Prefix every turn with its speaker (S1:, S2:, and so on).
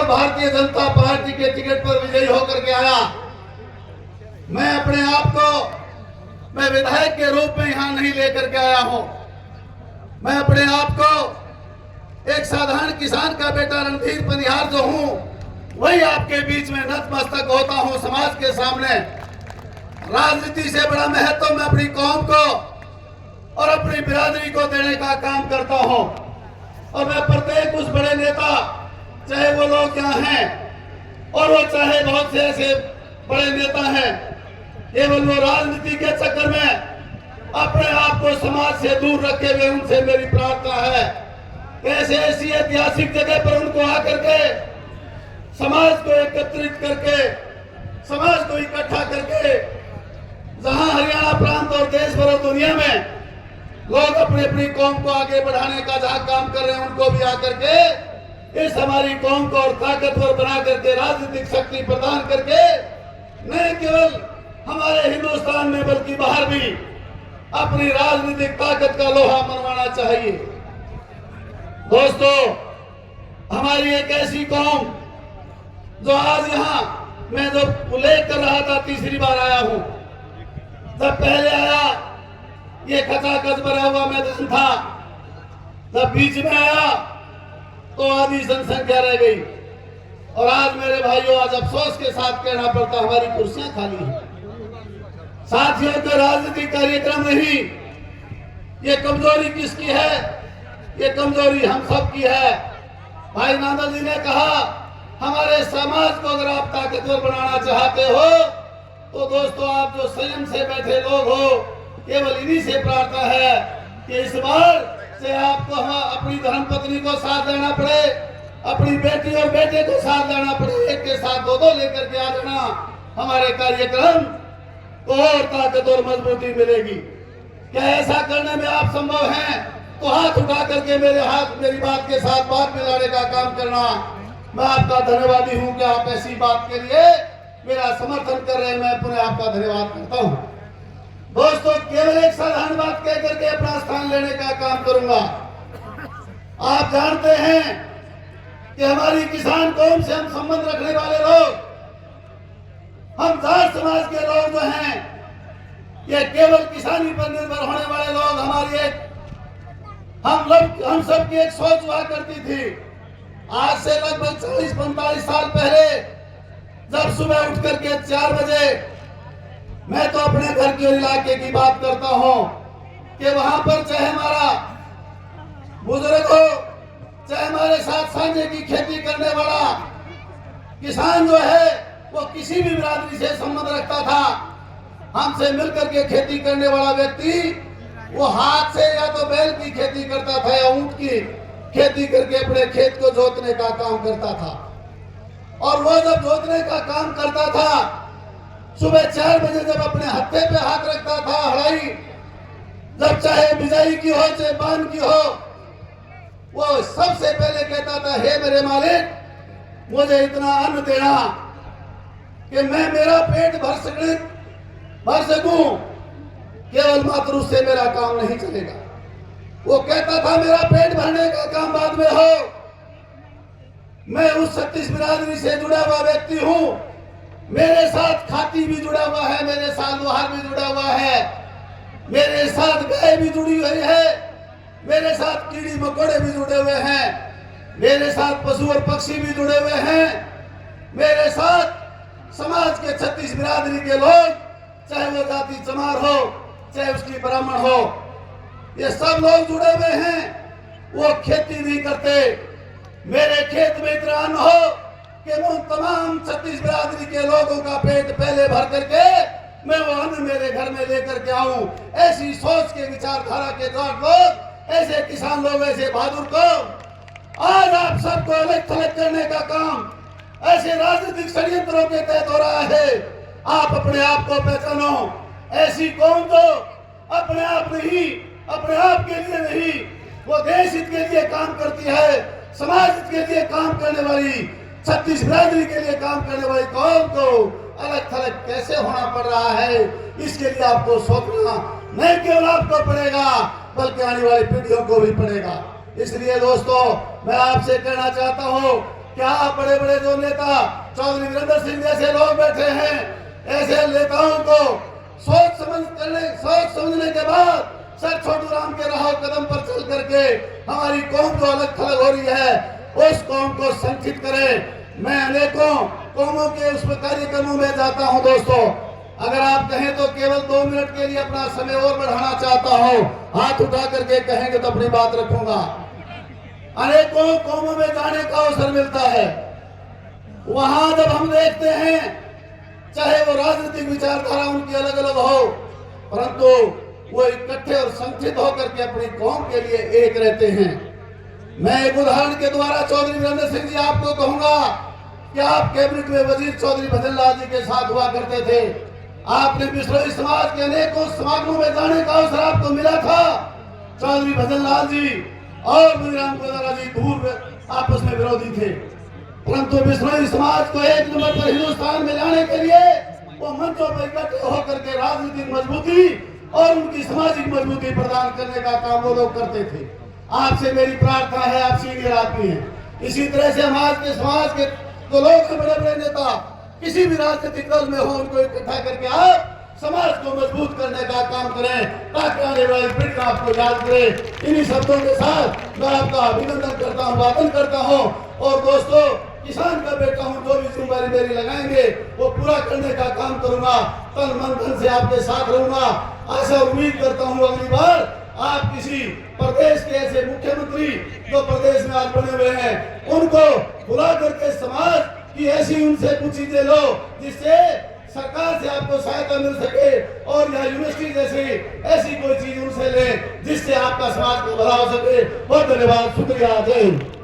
S1: Bharatiya Janata party के ticket पर विजयी होकर के आया। मैं अपने आप को मैं विधायक के रूप में यहाँ नहीं लेकर के आया हूँ। मैं अपने आप को एक साधारण किसान का बेटा रणधीर पनिहार जो हूँ, वही आपके बीच में नतमस्तक होता हूँ समाज के सामने। राजनीति से बड़ा महत्व मैं अपनी कौम को और अपनी बिरादरी को देने का काम करता हूँ। और मैं प्रत्येक उस बड़े नेता, चाहे वो लोग यहाँ हैं और वो चाहे बहुत से ऐसे बड़े नेता हैं, केवल वो राजनीति के चक्कर में अपने आप को समाज से दूर रखे हुए, उनसे मेरी प्रार्थना है कैसे ऐसी ऐतिहासिक जगह पर उनको आकर के समाज को एकत्रित करके, समाज को इकट्ठा करके, जहां हरियाणा प्रांत और देश भर और दुनिया में लोग अपनी अपनी कौम को आगे बढ़ाने का जहां काम कर रहे हैं, उनको भी आकर के इस हमारी कौम को और ताकतवर बना करके, राजनीतिक शक्ति प्रदान करके, न केवल हमारे हिंदुस्तान में बल्कि बाहर भी अपनी राजनीतिक ताकत का लोहा मनवाना चाहिए। दोस्तों, हमारी एक ऐसी कौम जो आज यहाँ मैं जो उल्लेख कर रहा था, तीसरी बार आया हूँ। जब पहले आया ये खचाखच भरा हुआ मैदान था, जब बीच में आया तो आधी जनसंख्या रह गई। और आज मेरे भाइयों, आज अफसोस के साथ कहना पड़ता, हमारी कुर्सियां खाली हैं। साथियों, के राजनीतिक कार्यक्रम नहीं, ये कमजोरी किसकी है? ये कमजोरी हम सब की है। भाई नाना जी ने कहा, हमारे समाज को अगर आप ताकतवर बनाना चाहते हो तो दोस्तों, आप जो संयम से बैठे लोग हो, केवल इन्हीं से प्रार्थना है कि इस बार से आपको अपनी धर्मपत्नी को साथ देना पड़े, अपनी बेटी और बेटे को साथ देना पड़े, एक के साथ दो लेकर के आ जाना। हमारे कार्यक्रम को और ताकत और मजबूती मिलेगी। क्या ऐसा करने में आप संभव हैं तो हाथ उठा करके मेरी बात के साथ बात मिलाने का काम करना। मैं आपका धन्यवादी हूं कि आप ऐसी बात के लिए मेरा समर्थन कर रहे हैं। मैं पुनः आपका धन्यवाद करता हूं। दोस्तों, केवल एक साधारण बात कह करके अपना स्थान लेने का काम करूंगा। आप जानते हैं कि हमारी किसान कौम से हम संबंध रखने वाले लोग, हम जाट समाज के लोग जो हैं, ये केवल किसानी पर निर्भर होने वाले लोग, हमारी एक हम सब की एक सोच हुआ करती थी। आज से लगभग 40-45 साल पहले जब सुबह उठ करके 4 बजे, मैं तो अपने घर के इलाके की बात करता हूं कि वहां पर चाहे हमारा बुजुर्ग हो, चाहे हमारे साथ सांझे की खेती करने वाला किसान जो है, वो किसी भी बिरादरी से संबंध रखता था। हमसे मिलकर के खेती करने वाला व्यक्ति वो हाथ से या तो बैल की खेती करता था या ऊंट की खेती करके अपने खेत को जोतने का काम करता था। और वो जब जोतने का काम करता था, सुबह 4 बजे जब अपने हत्थे पे हाथ रखता था, हड़ाई जब चाहे बिजाई की हो चाहे बान की हो, वो सबसे पहले कहता था, हे मेरे मालिक, मुझे इतना अन्न देना कि मैं मेरा पेट भर सकूं। केवल मात्र उससे मेरा काम नहीं चलेगा। वो कहता था, मेरा पेट भरने का काम बाद में हो, मैं उस छत्तीस बिरादरी से जुड़ा हुआ व्यक्ति हूं। मेरे साथ खाती भी जुड़ा हुआ है, मेरे साथ लोहार भी जुड़ा हुआ है, मेरे साथ गाय भी जुड़ी हुई है, मेरे साथ कीड़ी मकोड़े भी जुड़े हुए हैं, मेरे साथ पशु और पक्षी भी जुड़े हुए हैं, मेरे साथ समाज के 36 बिरादरी के लोग, चाहे वो जाति चमार हो चाहे उसकी ब्राह्मण हो, ये सब लोग जुड़े हुए हैं। वो खेती नहीं करते। मेरे खेत में इतना अन्न हो कि मैं उन तमाम 36 बिरादरी के लोगों का पेट पहले भर करके मैं वो अन्न मेरे घर में लेकर के आऊं। ऐसी सोच के विचारधारा के लोग, ऐसे किसान लोग, ऐसे बहादुर को आज आप सबको अलग थलग करने का काम ऐसे राजनीतिक षड्यंत्रों के तहत हो रहा है। आप अपने आप को पहचानो। ऐसी कौम जो अपने आप नहीं, अपने आप के लिए नहीं, वो देश हित के लिए काम करती है, समाज हित के लिए काम करने वाली, 36 बिरादरी के लिए काम करने वाली कौम को अलग थलग कैसे होना पड़ रहा है, इसके लिए आपको सोचना नहीं केवल आपको पड़ेगा बल्कि आने वाली पीढ़ियों को भी पड़ेगा। इसलिए दोस्तों, मैं आपसे कहना चाहता हूं क्या बड़े बड़े जो नेता चौधरी वीरेंद्र सिंह जैसे लोग बैठे हैं, ऐसे नेताओं को सोच समझने के बाद सर छोटू राम के राह कदम पर चल करके हमारी कौम जो अलग थलग हो रही है, उस कौम को संगठित करें। मैं अनेकों कौमों के उस कार्यक्रमों में जाता हूं दोस्तों। अगर आप कहें तो केवल 2 मिनट के लिए अपना समय और बढ़ाना चाहता हूं, हाथ उठा करके कहेंगे तो अपनी बात रखूंगा। अनेकों कौमों में जाने का अवसर मिलता है, वहां जब हम देखते हैं, चाहे वो राजनीतिक विचारधारा उनकी अलग अलग हो, परंतु वो इकट्ठे और संगठित होकर के अपनी कौम के लिए एक रहते हैं। मैं एक उदाहरण के द्वारा चौधरी वीरेंद्र सिंह जी आपको कहूंगा कि आप कैबिनेट में वजीर चौधरी भजन लाल जी के साथ हुआ करते थे। आपने बिश्नोई समाज के अनेकों समागमों में जाने का अवसर आपको मिला था। चौधरी भजन लाल जी और मुनीराम कोदारा जी दूर आपस में विरोधी थे, परंतु बिश्नोई समाज को एक नंबर पर हिंदुस्तान में लाने के लिए वो मंचों पर इकट्ठे होकर के राजनीतिक मजबूती और उनकी सामाजिक मजबूती प्रदान करने का काम वो लोग करते थे। आपसे मेरी प्रार्थना है, आप सीनियर आदमी हैं, इसी तरह से समाज के जो लोग हैं, बड़े बड़े नेता किसी भी राजनीतिक दल में हो, उनको इकट्ठा करके आप समाज को मजबूत करने का काम करें, ताकि आने वाली पीढ़ी आपको याद करे। इन्हीं शब्दों के साथ मैं आपका अभिनंदन करता हूँ, वादन करता हूँ। और दोस्तों, किसान का बेटा हूँ, जो भी जिम्मेदारी मेरी लगाएंगे वो पूरा करने का काम करूंगा। तन मन धन से आपके साथ रहूंगा। आशा उम्मीद करता हूँ अगली बार आप किसी प्रदेश के ऐसे मुख्यमंत्री जो प्रदेश में आज बने हुए हैं, उनको बुला करके समाज की ऐसी उनसे कुछ चीजें लो जिससे सरकार से आपको सहायता मिल सके, और या यूनिवर्सिटी जैसी ऐसी कोई चीज उनसे ले जिससे आपका समाज को भला हो सके। बहुत धन्यवाद, शुक्रिया, जय हिंद।